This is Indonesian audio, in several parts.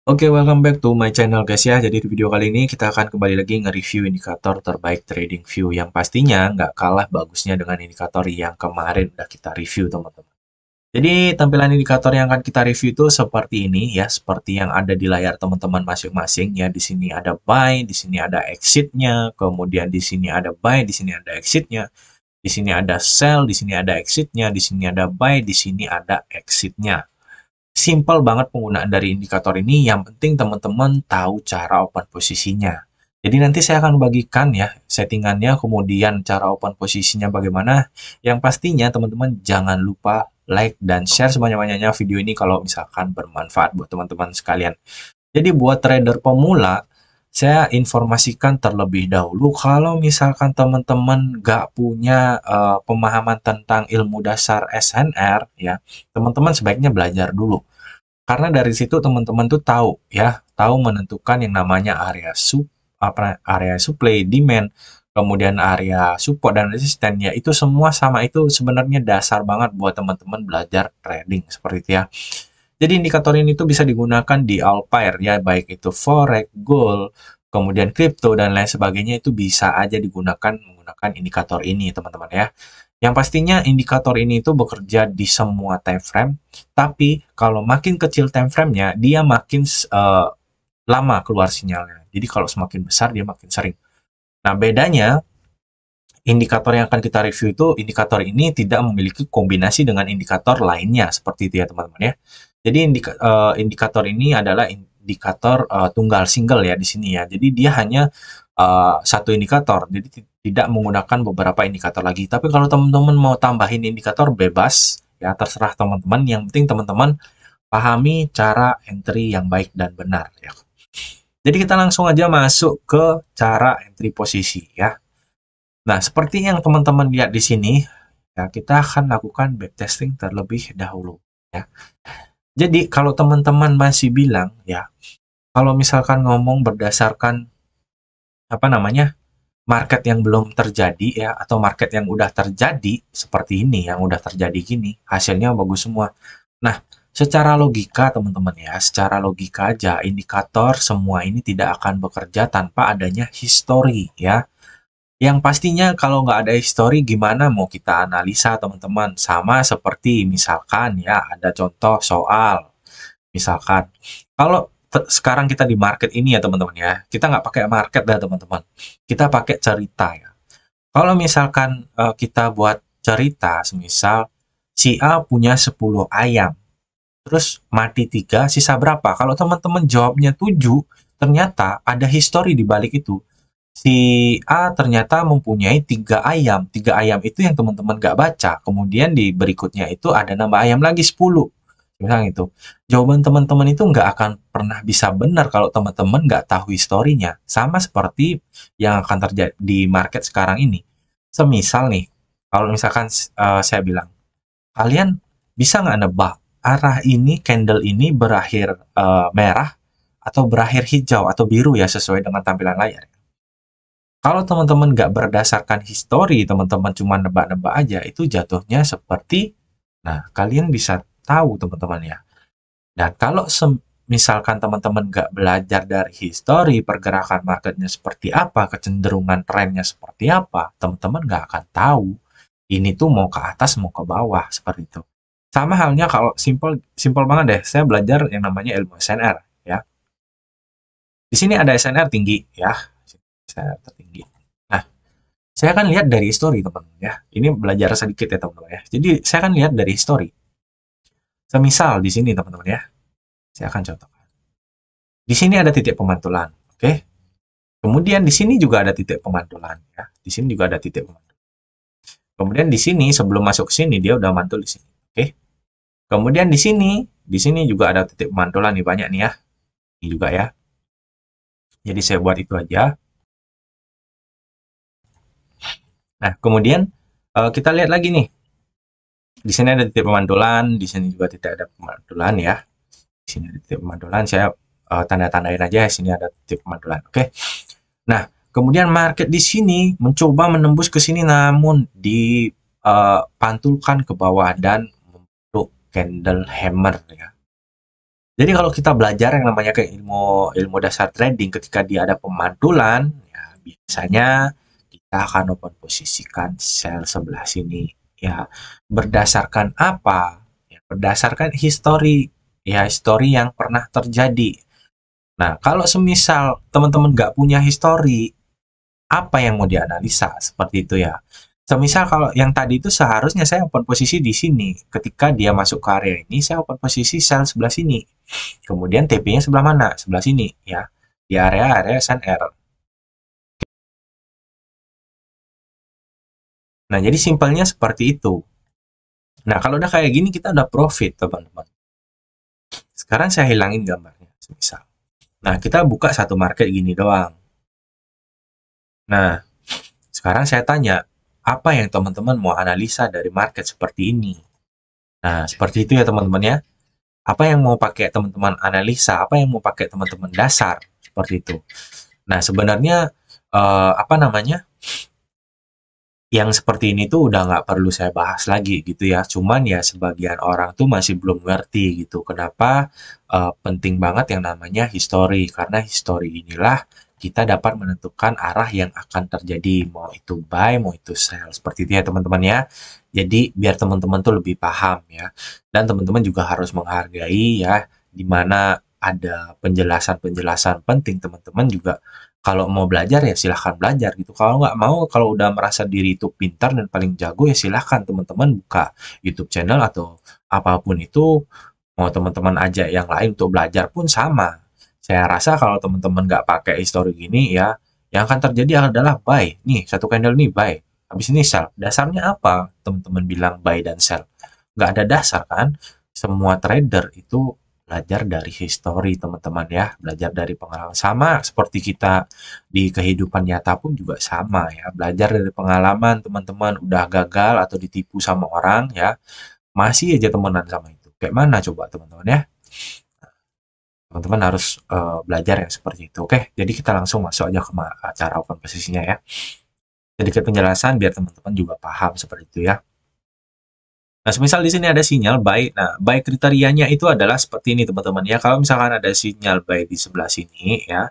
Oke, welcome back to my channel guys ya. Jadi di video kali ini kita akan kembali lagi nge-review indikator terbaik trading view yang pastinya nggak kalah bagusnya dengan indikator yang kemarin udah kita review teman-teman. Jadi tampilan indikator yang akan kita review itu seperti ini ya, seperti yang ada di layar teman-teman masing-masing ya. Di sini ada buy, di sini ada exitnya, kemudian di sini ada buy, di sini ada exitnya, di sini ada sell, di sini ada exitnya, di sini ada buy, di sini ada exitnya. Simpel banget penggunaan dari indikator ini, yang penting teman-teman tahu cara open posisinya. Jadi nanti saya akan bagikan ya settingannya, kemudian cara open posisinya bagaimana. Yang pastinya teman-teman jangan lupa like dan share sebanyak-banyaknya video ini kalau misalkan bermanfaat buat teman-teman sekalian. Jadi buat trader pemula, saya informasikan terlebih dahulu kalau misalkan teman-teman nggak punya pemahaman tentang ilmu dasar SNR ya, teman-teman sebaiknya belajar dulu. Karena dari situ teman-teman tuh tahu ya, tahu menentukan yang namanya area supply, demand, kemudian area support dan resisten ya, itu semua sama, itu sebenarnya dasar banget buat teman-teman belajar trading seperti itu ya. Jadi indikator ini tuh bisa digunakan di all pair ya, baik itu forex, gold, kemudian crypto dan lain sebagainya, itu bisa aja digunakan menggunakan indikator ini teman-teman ya. Yang pastinya indikator ini itu bekerja di semua time frame, tapi kalau makin kecil time frame-nya, dia makin lama keluar sinyalnya. Jadi kalau semakin besar, dia makin sering. Nah, bedanya indikator yang akan kita review itu, indikator ini tidak memiliki kombinasi dengan indikator lainnya, seperti itu ya teman-teman ya. Jadi indikator ini adalah indikator tunggal single ya di sini ya. Jadi dia hanya satu indikator, jadi tidak menggunakan beberapa indikator lagi. Tapi kalau teman-teman mau tambahin indikator, bebas ya, terserah teman-teman. Yang penting teman-teman pahami cara entry yang baik dan benar ya. Jadi kita langsung aja masuk ke cara entry posisi ya. Nah, seperti yang teman-teman lihat di sini, ya, kita akan lakukan backtesting terlebih dahulu. Ya. Jadi, kalau teman-teman masih bilang, ya, kalau misalkan ngomong berdasarkan apa namanya market yang belum terjadi ya, atau market yang udah terjadi seperti ini, yang udah terjadi gini, hasilnya bagus semua. Nah, secara logika teman-teman ya, secara logika aja, indikator semua ini tidak akan bekerja tanpa adanya history ya. Yang pastinya kalau nggak ada histori, gimana mau kita analisa teman-teman? Sama seperti misalkan ya, ada contoh soal. Misalkan, kalau sekarang kita di market ini ya teman-teman ya, kita nggak pakai market dah teman-teman. Kita pakai cerita ya. Kalau misalkan kita buat cerita, semisal si A punya 10 ayam, terus mati 3, sisa berapa? Kalau teman-teman jawabnya 7, ternyata ada histori di balik itu. Si A ternyata mempunyai 3 ayam. 3 ayam itu yang teman-teman nggak baca. Kemudian di berikutnya itu ada nambah ayam lagi 10. Misalnya itu. Jawaban teman-teman itu nggak akan pernah bisa benar kalau teman-teman nggak tahu historinya. Sama seperti yang akan terjadi di market sekarang ini. Semisal nih, kalau misalkan saya bilang, kalian bisa nggak nebak arah ini, candle ini berakhir merah atau berakhir hijau atau biru ya, sesuai dengan tampilan layar. Kalau teman-teman nggak berdasarkan histori, teman-teman cuma nebak-nebak aja, itu jatuhnya seperti, nah, kalian bisa tahu teman-teman ya. Dan kalau misalkan teman-teman nggak belajar dari histori, pergerakan marketnya seperti apa, kecenderungan trennya seperti apa, teman-teman nggak akan tahu ini tuh mau ke atas, mau ke bawah, seperti itu. Sama halnya kalau simple simple banget deh, saya belajar yang namanya ilmu SNR ya. Di sini ada SNR tinggi ya, SNR tertinggi. Nah, saya akan lihat dari history teman-teman ya. Ini belajar sedikit ya teman-teman ya. Jadi saya akan lihat dari history. Semisal di sini teman-teman ya. Saya akan contohkan. Di sini ada titik pemantulan, oke? Kemudian di sini juga ada titik pemantulan ya. Di sini juga ada titik pemantulan. Kemudian di sini sebelum masuk ke sini dia udah mantul di sini, oke? Kemudian di sini juga ada titik pemantulan nih, banyak nih ya. Ini juga ya. Jadi saya buat itu aja. Nah, kemudian kita lihat lagi nih. Di sini ada titik pemantulan, di sini juga tidak ada pemantulan ya. Di sini ada titik pemantulan, saya tanda-tandain aja, di sini ada titik pemantulan. Oke. Nah, kemudian market di sini mencoba menembus ke sini, namun dipantulkan ke bawah dan membentuk candle hammer ya. Jadi kalau kita belajar yang namanya kayak ilmu dasar trading, ketika dia ada pemantulan, ya biasanya kita akan open posisikan sell sebelah sini. Ya, berdasarkan apa? Ya, berdasarkan histori, ya histori yang pernah terjadi. Nah, kalau semisal teman-teman nggak punya histori, apa yang mau dianalisa? Seperti itu ya. Semisal kalau yang tadi itu seharusnya saya open posisi di sini. Ketika dia masuk ke area ini, saya open posisi sell sebelah sini. Kemudian TP-nya sebelah mana? Sebelah sini ya. Di area SNR. Nah, jadi simpelnya seperti itu. Nah, kalau udah kayak gini kita udah profit, teman-teman. Sekarang saya hilangin gambarnya, misal. Nah, kita buka satu market gini doang. Nah, sekarang saya tanya, apa yang teman-teman mau analisa dari market seperti ini? Nah, seperti itu ya teman-teman ya. Apa yang mau pakai teman-teman analisa, apa yang mau pakai teman-teman dasar, seperti itu. Nah, sebenarnya apa namanya? Yang seperti ini tuh udah nggak perlu saya bahas lagi gitu ya. Cuman ya sebagian orang tuh masih belum ngerti gitu. Kenapa penting banget yang namanya history. Karena history inilah kita dapat menentukan arah yang akan terjadi. Mau itu buy, mau itu sell. Seperti itu ya teman-teman ya. Jadi biar teman-teman tuh lebih paham ya. Dan teman-teman juga harus menghargai ya. Dimana ada penjelasan-penjelasan penting, teman-teman juga kalau mau belajar ya silahkan belajar gitu. Kalau nggak mau, kalau udah merasa diri itu pintar dan paling jago ya silahkan teman-teman buka YouTube channel atau apapun itu. Mau teman-teman ajak yang lain untuk belajar pun sama. Saya rasa kalau teman-teman nggak pakai histori gini ya, yang akan terjadi adalah buy. Nih, satu candle nih buy. Habis ini sell. Dasarnya apa? Teman-teman bilang buy dan sell. Nggak ada dasar kan? Semua trader itu belajar dari histori teman-teman ya, belajar dari pengalaman sama seperti kita di kehidupan nyata pun juga sama ya, belajar dari pengalaman teman-teman udah gagal atau ditipu sama orang ya, masih aja temenan sama itu. Kayak mana coba teman-teman ya? Teman-teman harus belajar yang seperti itu. Oke, jadi kita langsung masuk aja ke cara open posisinya ya. Sedikit penjelasan biar teman-teman juga paham seperti itu ya. Nah, semisal di sini ada sinyal buy. Nah, buy kriterianya itu adalah seperti ini, teman-teman ya. Kalau misalkan ada sinyal buy di sebelah sini ya,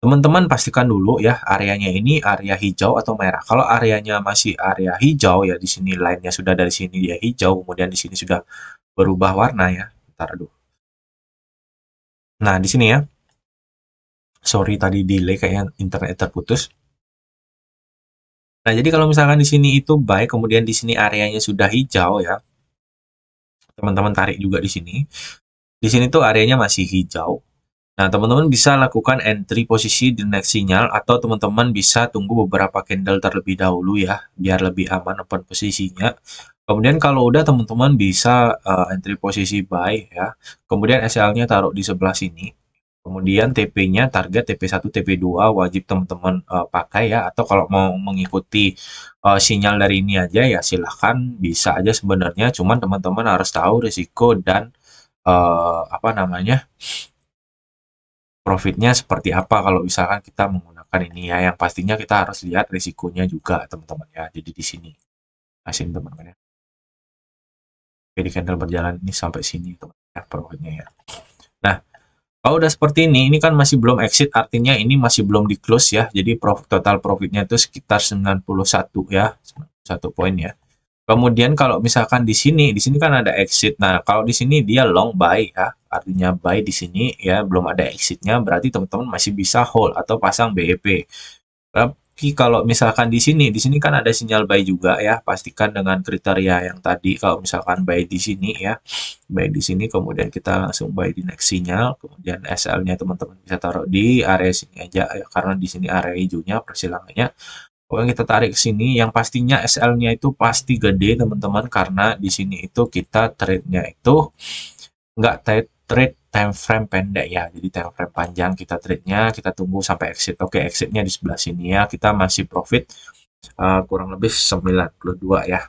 teman-teman pastikan dulu ya areanya ini area hijau atau merah. Kalau areanya masih area hijau ya, di sini line-nya sudah dari sini dia hijau, kemudian di sini sudah berubah warna ya. Bentar, aduh. Nah, di sini ya. Sorry tadi delay kayaknya internet terputus. Nah, jadi kalau misalkan di sini itu buy, kemudian di sini areanya sudah hijau ya. Teman-teman tarik juga di sini. Di sini tuh areanya masih hijau. Nah, teman-teman bisa lakukan entry posisi di next sinyal atau teman-teman bisa tunggu beberapa candle terlebih dahulu ya, biar lebih aman open posisinya. Kemudian kalau udah teman-teman bisa entry posisi buy ya. Kemudian SL-nya taruh di sebelah sini. Kemudian TP-nya target TP1, TP2 wajib teman-teman pakai ya, atau kalau mau mengikuti sinyal dari ini aja ya silahkan bisa aja sebenarnya, cuman teman-teman harus tahu risiko dan apa namanya profitnya seperti apa kalau misalkan kita menggunakan ini ya. Yang pastinya kita harus lihat risikonya juga teman-teman ya. Jadi di sini kasih teman-teman ya. Oke, di candle berjalan ini sampai sini teman-teman ya profitnya ya. Nah, kalau udah seperti ini kan masih belum exit, artinya ini masih belum di close ya. Jadi total profitnya itu sekitar 91 ya, 91 poin ya. Kemudian kalau misalkan di sini kan ada exit. Nah, kalau di sini dia long buy ya, artinya buy di sini ya, belum ada exitnya, berarti teman-teman masih bisa hold atau pasang BEP. Tapi kalau misalkan di sini kan ada sinyal buy juga ya, pastikan dengan kriteria yang tadi. Kalau misalkan buy di sini ya, buy di sini, kemudian kita langsung buy di next sinyal, kemudian SL-nya teman-teman bisa taruh di area sini aja ya, karena di sini area hijaunya persilangannya. Pokoknya kita tarik ke sini, yang pastinya SL-nya itu pasti gede teman-teman, karena di sini itu kita trade-nya itu nggak trade time frame pendek ya, jadi time frame panjang kita trade-nya, kita tunggu sampai exit. Oke, exit-nya di sebelah sini ya, kita masih profit kurang lebih 92 ya,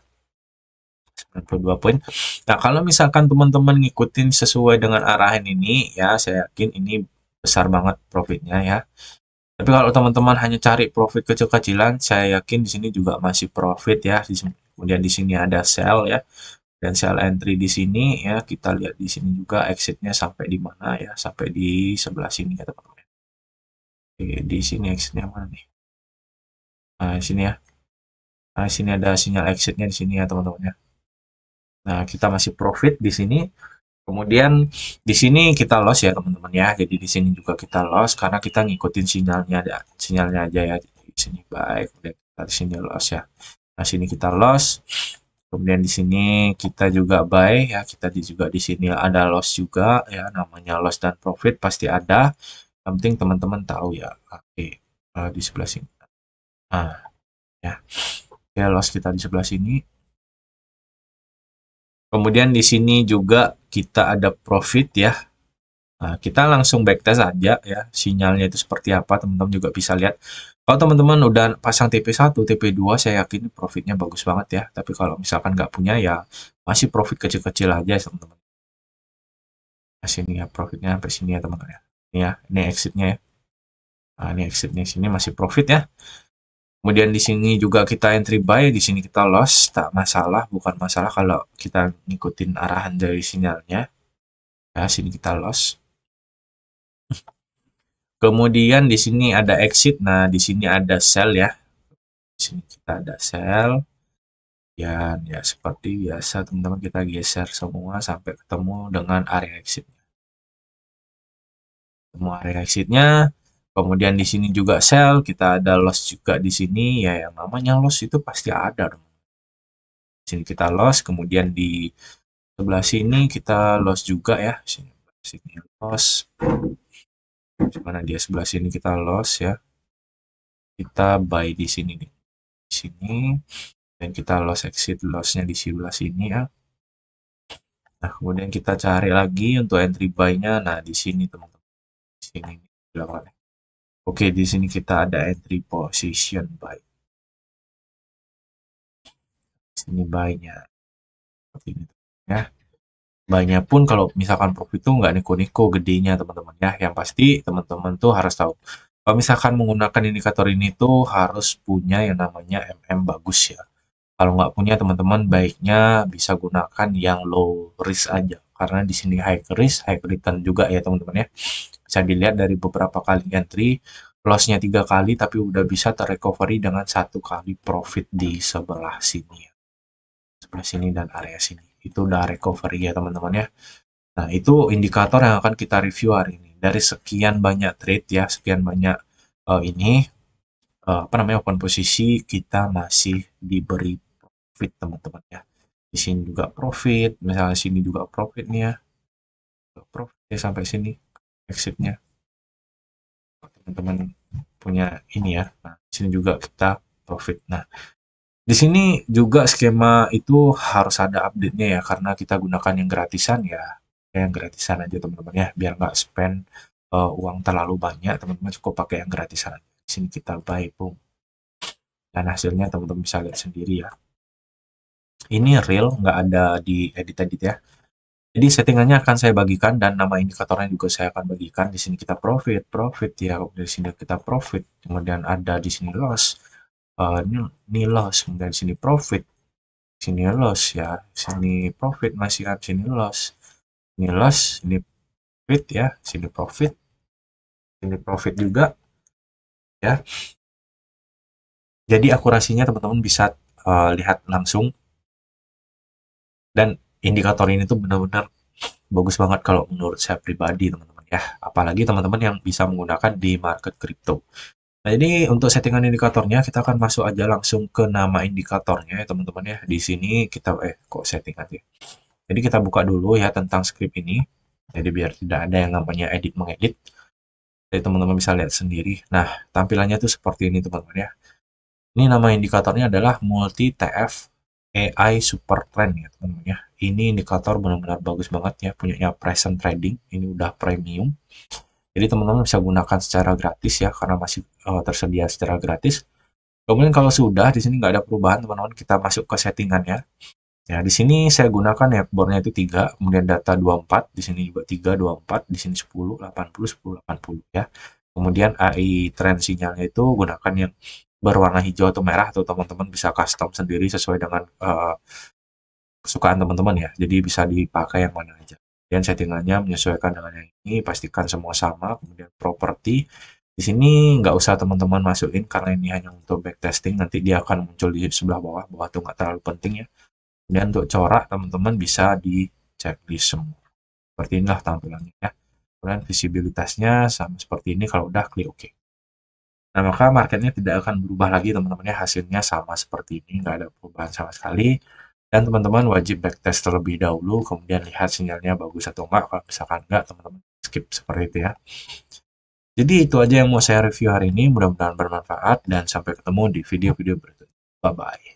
92 poin. Nah, kalau misalkan teman-teman ngikutin sesuai dengan arahan ini ya, saya yakin ini besar banget profitnya ya. Tapi kalau teman-teman hanya cari profit kecil-kecilan, saya yakin di sini juga masih profit ya. Kemudian di sini ada sell ya. Dan sell entry di sini ya, kita lihat di sini juga exitnya sampai di mana ya, sampai di sebelah sini ya teman-teman. Oke, di sini exitnya mana nih? Nah, di sini ya. Nah, di sini ada sinyal exitnya di sini ya teman-teman ya. Nah, kita masih profit di sini. Kemudian di sini kita loss ya teman-teman ya. Jadi di sini juga kita loss karena kita ngikutin sinyalnya aja ya. Di sini buy, kemudian kita di sini loss ya. Nah, sini kita loss. Kemudian di sini kita juga buy ya. Kita juga di sini ada loss juga ya. Namanya loss dan profit pasti ada. Yang penting teman-teman tahu ya. Oke, di sebelah sini. Nah, ya. Oke, loss kita di sebelah sini. Kemudian di sini juga kita ada profit ya. Nah, kita langsung backtest aja ya, sinyalnya itu seperti apa, teman-teman juga bisa lihat. Kalau teman-teman udah pasang TP1, TP2, saya yakin profitnya bagus banget ya. Tapi kalau misalkan nggak punya ya, masih profit kecil-kecil aja teman-teman. Nah, sini ya, profitnya sampai sini ya teman-teman ya. Ini ya, ini exitnya ya. Nah, ini exitnya sini masih profit ya. Kemudian di sini juga kita entry buy, di sini kita loss, tak masalah, bukan masalah kalau kita ngikutin arahan dari sinyalnya. Ya, sini kita loss. Kemudian di sini ada exit. Nah, di sini ada sell ya. Di sini kita ada sell. Dan ya seperti biasa teman-teman kita geser semua sampai ketemu dengan area exit. Ketemu area exitnya. Kemudian di sini juga sell. Kita ada loss juga di sini. Ya yang namanya loss itu pasti ada. Di sini kita loss. Kemudian di sebelah sini kita loss juga ya. Sini loss. Dimana dia sebelah sini kita loss ya. Kita buy di sini nih. Di sini. Dan kita loss exit lossnya di sebelah sini ya. Nah, kemudian kita cari lagi untuk entry buy-nya. Nah, di sini teman-teman. Di sini belakang. Oke, di sini kita ada entry position buy. Di sini buy-nya. Seperti ini ya. Buy-nya pun kalau misalkan profit itu nggak niko-niko gedenya teman-teman ya. Yang pasti teman-teman tuh harus tahu. Kalau misalkan menggunakan indikator ini tuh harus punya yang namanya MM bagus ya. Kalau nggak punya teman-teman baiknya bisa gunakan yang low risk aja. Karena di sini high risk, high return juga ya teman-teman ya. Bisa dilihat dari beberapa kali entry, loss-nya 3 kali tapi udah bisa terrecovery dengan 1 kali profit di sebelah sini ya. Sebelah sini dan area sini. Itu udah recovery ya teman-teman ya. Nah, itu indikator yang akan kita review hari ini. Dari sekian banyak trade ya, sekian banyak ini apa namanya open posisi, kita masih diberi profit teman-teman ya. Di sini juga profit, misalnya sini juga profit nih ya. Profit ya sampai sini exitnya. Teman-teman punya ini ya. Nah, di sini juga kita profit. Nah, di sini juga skema itu harus ada update-nya ya karena kita gunakan yang gratisan ya. Yang gratisan aja teman-teman ya, biar nggak spend uang terlalu banyak, teman-teman cukup pakai yang gratisan aja. Di sini kita buy, boom. Dan hasilnya teman-teman bisa lihat sendiri ya. Ini real, nggak ada di edit-edit ya. Jadi settingannya akan saya bagikan dan nama indikatornya juga saya akan bagikan. Di sini kita profit, profit ya. Di sini kita profit. Kemudian ada di sini loss. Ini loss. Kemudian di sini profit. Sini loss ya. Sini profit masih kan. Sini loss. Ini loss. Ini profit ya. Sini profit. Sini profit juga ya. Jadi akurasinya teman-teman bisa lihat langsung. Dan indikator ini tuh benar-benar bagus banget kalau menurut saya pribadi teman-teman ya. Apalagi teman-teman yang bisa menggunakan di market crypto. Nah, jadi untuk settingan indikatornya kita akan masuk aja langsung ke nama indikatornya ya teman-teman ya. Di sini kita kok setting aja. Jadi kita buka dulu ya tentang script ini. Jadi biar tidak ada yang namanya edit mengedit. Jadi teman-teman bisa lihat sendiri. Nah, tampilannya tuh seperti ini teman-teman ya. Ini nama indikatornya adalah multi TF AI Super Trend ya teman-teman ya. Ini indikator benar-benar bagus banget ya, punyanya Present Trading. Ini udah premium. Jadi teman-teman bisa gunakan secara gratis ya, karena masih tersedia secara gratis. Kemudian kalau sudah, di sini nggak ada perubahan teman-teman, kita masuk ke settingannya. Ya, di sini saya gunakan ya, bornya itu 3, kemudian data 24, di sini juga 3, 24, di sini 10, 80, 10, 80 ya. Kemudian AI trend sinyalnya itu gunakan yang berwarna hijau atau merah, atau teman-teman bisa custom sendiri sesuai dengan kesukaan teman-teman ya, jadi bisa dipakai yang mana aja. Dan settingannya menyesuaikan dengan yang ini, pastikan semua sama. Kemudian properti, di sini nggak usah teman-teman masukin karena ini hanya untuk backtesting, nanti dia akan muncul di sebelah bawah, bawah itu nggak terlalu penting ya. Kemudian untuk corak teman-teman bisa di checklist semua. Seperti inilah tampilannya ya. Kemudian visibilitasnya sama seperti ini, kalau udah klik OK. Nah, maka marketnya tidak akan berubah lagi teman-teman ya, hasilnya sama seperti ini, nggak ada perubahan sama sekali. Dan teman-teman wajib backtest terlebih dahulu, kemudian lihat sinyalnya bagus atau enggak. Kalau misalkan enggak, teman-teman skip seperti itu ya. Jadi itu aja yang mau saya review hari ini, mudah-mudahan bermanfaat dan sampai ketemu di video-video berikutnya. Bye-bye.